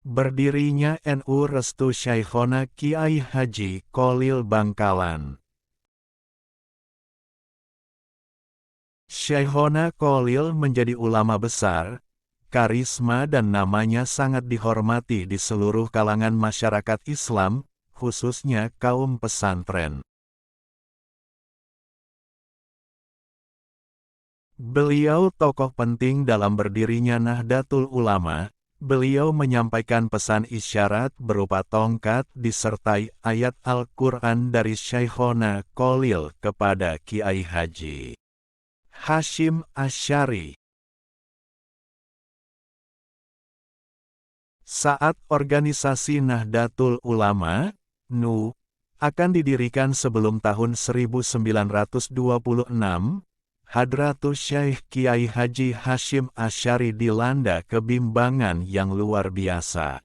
Berdirinya NU Restu Syekhona Kiai Haji Kholil Bangkalan. Syekhona Kholil menjadi ulama besar, karisma dan namanya sangat dihormati di seluruh kalangan masyarakat Islam, khususnya kaum pesantren. Beliau tokoh penting dalam berdirinya Nahdlatul Ulama. Beliau menyampaikan pesan isyarat berupa tongkat disertai ayat Al-Quran dari Syekhona Kholil kepada Kiai Haji Hasyim Asy'ari. Saat organisasi Nahdlatul Ulama, NU, akan didirikan sebelum tahun 1926, Hadratus Syekh Kiai Haji Hasyim Asy'ari dilanda kebimbangan yang luar biasa.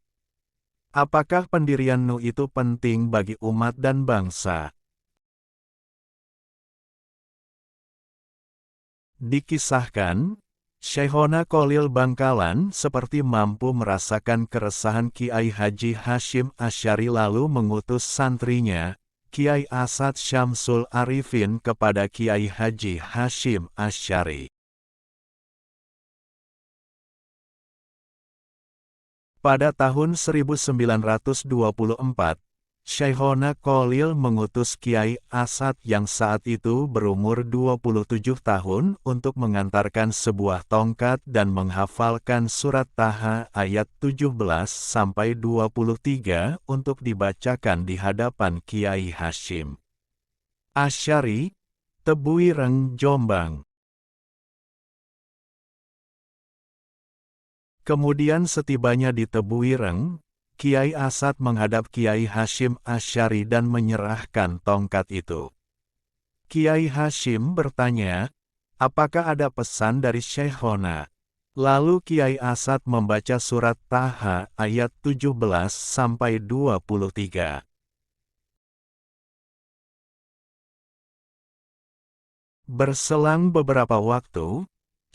Apakah pendirian NU itu penting bagi umat dan bangsa? Dikisahkan, Syekhona Kholil Bangkalan seperti mampu merasakan keresahan Kiai Haji Hasyim Asy'ari lalu mengutus santrinya, Kiai Asad Syamsul Arifin kepada Kiai Haji Hasyim Asy'ari. Pada tahun 1924, Syekhona Kholil mengutus Kiai Asad yang saat itu berumur 27 tahun untuk mengantarkan sebuah tongkat dan menghafalkan surat Taha ayat 17-23 untuk dibacakan di hadapan Kiai Hasyim Asy'ari, Tebuireng, Jombang. Kemudian setibanya di Tebuireng, Kiai Asad menghadap Kiai Hasyim Asy'ari dan menyerahkan tongkat itu. Kiai Hasyim bertanya, apakah ada pesan dari Syekhona? Lalu Kiai Asad membaca surat Taha ayat 17-23. Berselang beberapa waktu,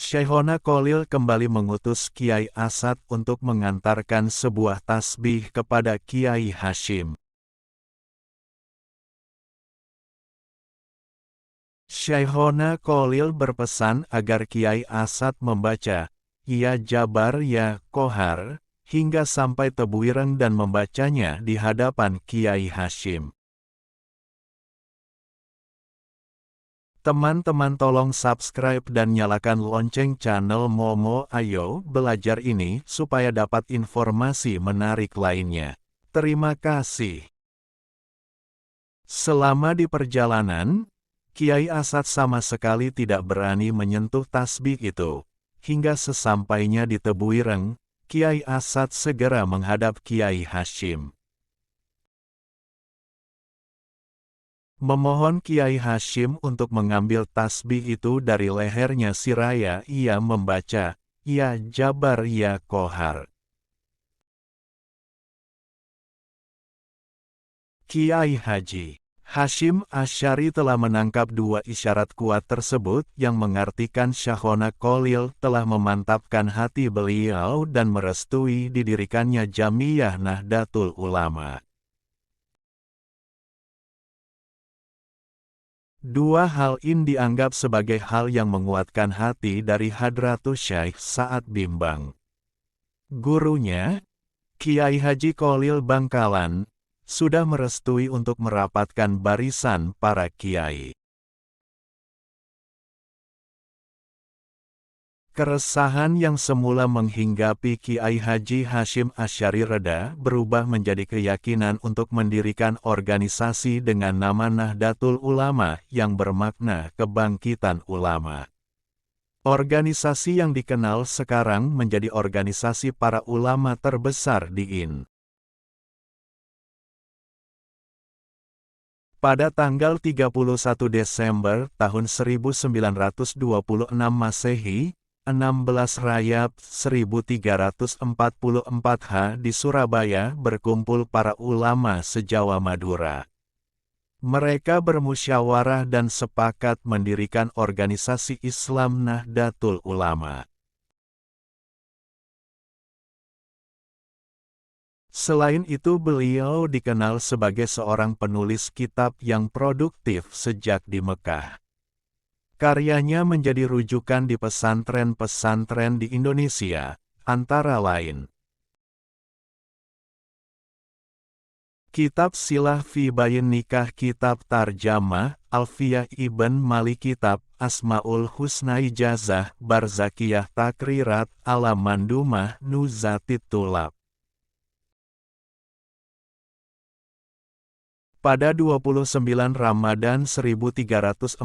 Syekhona Kholil kembali mengutus Kiai Asad untuk mengantarkan sebuah tasbih kepada Kiai Hasyim. Syekhona Kholil berpesan agar Kiai Asad membaca, Ya Jabar Ya Qohar, hingga sampai Tebuireng dan membacanya di hadapan Kiai Hasyim. Teman-teman tolong subscribe dan nyalakan lonceng channel Momo Ayo Belajar ini supaya dapat informasi menarik lainnya. Terima kasih. Selama di perjalanan, Kiai Asad sama sekali tidak berani menyentuh tasbih itu. Hingga sesampainya di Tebuireng, Kiai Asad segera menghadap Kiai Hasyim. Memohon Kiai Hasyim untuk mengambil tasbih itu dari lehernya siraya ia membaca, Ya Jabar Ya Qohar. Kiai Haji Hasyim Asy'ari telah menangkap dua isyarat kuat tersebut yang mengartikan Syekhona Kholil telah memantapkan hati beliau dan merestui didirikannya Jamiyah Nahdlatul Ulama. Dua hal ini dianggap sebagai hal yang menguatkan hati dari Hadratus Syekh saat bimbang. Gurunya, Kiai Haji Kholil Bangkalan, sudah merestui untuk merapatkan barisan para kiai. Keresahan yang semula menghinggapi Kiai Haji Hasyim Asy'ari reda berubah menjadi keyakinan untuk mendirikan organisasi dengan nama Nahdlatul Ulama yang bermakna kebangkitan ulama. Organisasi yang dikenal sekarang menjadi organisasi para ulama terbesar di IN. Pada tanggal 31 Desember tahun 1926 Masehi, 16 Rajab 1344 di Surabaya berkumpul para ulama se-Jawa Madura. Mereka bermusyawarah dan sepakat mendirikan organisasi Islam Nahdlatul Ulama. Selain itu beliau dikenal sebagai seorang penulis kitab yang produktif sejak di Mekah. Karyanya menjadi rujukan di pesantren-pesantren di Indonesia, antara lain Kitab Silah fi Bayin Nikah, Kitab Tarjamah, Alfiyah Ibn Malik, Kitab Asmaul Husna, Ijazah, Barzakiyah, Takrirat, ala Mandumah, Nuzatit Tulab. Pada 29 Ramadan 1341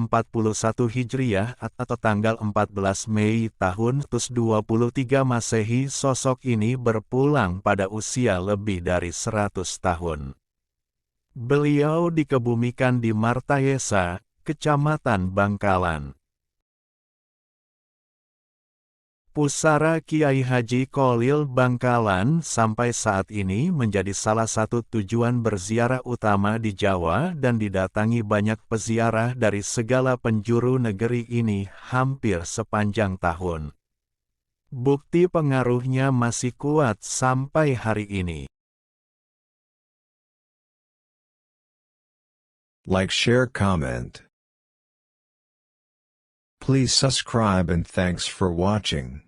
Hijriah atau tanggal 14 Mei tahun 23 Masehi, sosok ini berpulang pada usia lebih dari 100 tahun. Beliau dikebumikan di Martayesa, Kecamatan Bangkalan. Pusara Kiai Haji Kholil Bangkalan sampai saat ini menjadi salah satu tujuan berziarah utama di Jawa dan didatangi banyak peziarah dari segala penjuru negeri ini hampir sepanjang tahun. Bukti pengaruhnya masih kuat sampai hari ini. Like, share, comment. Please subscribe and thanks for watching.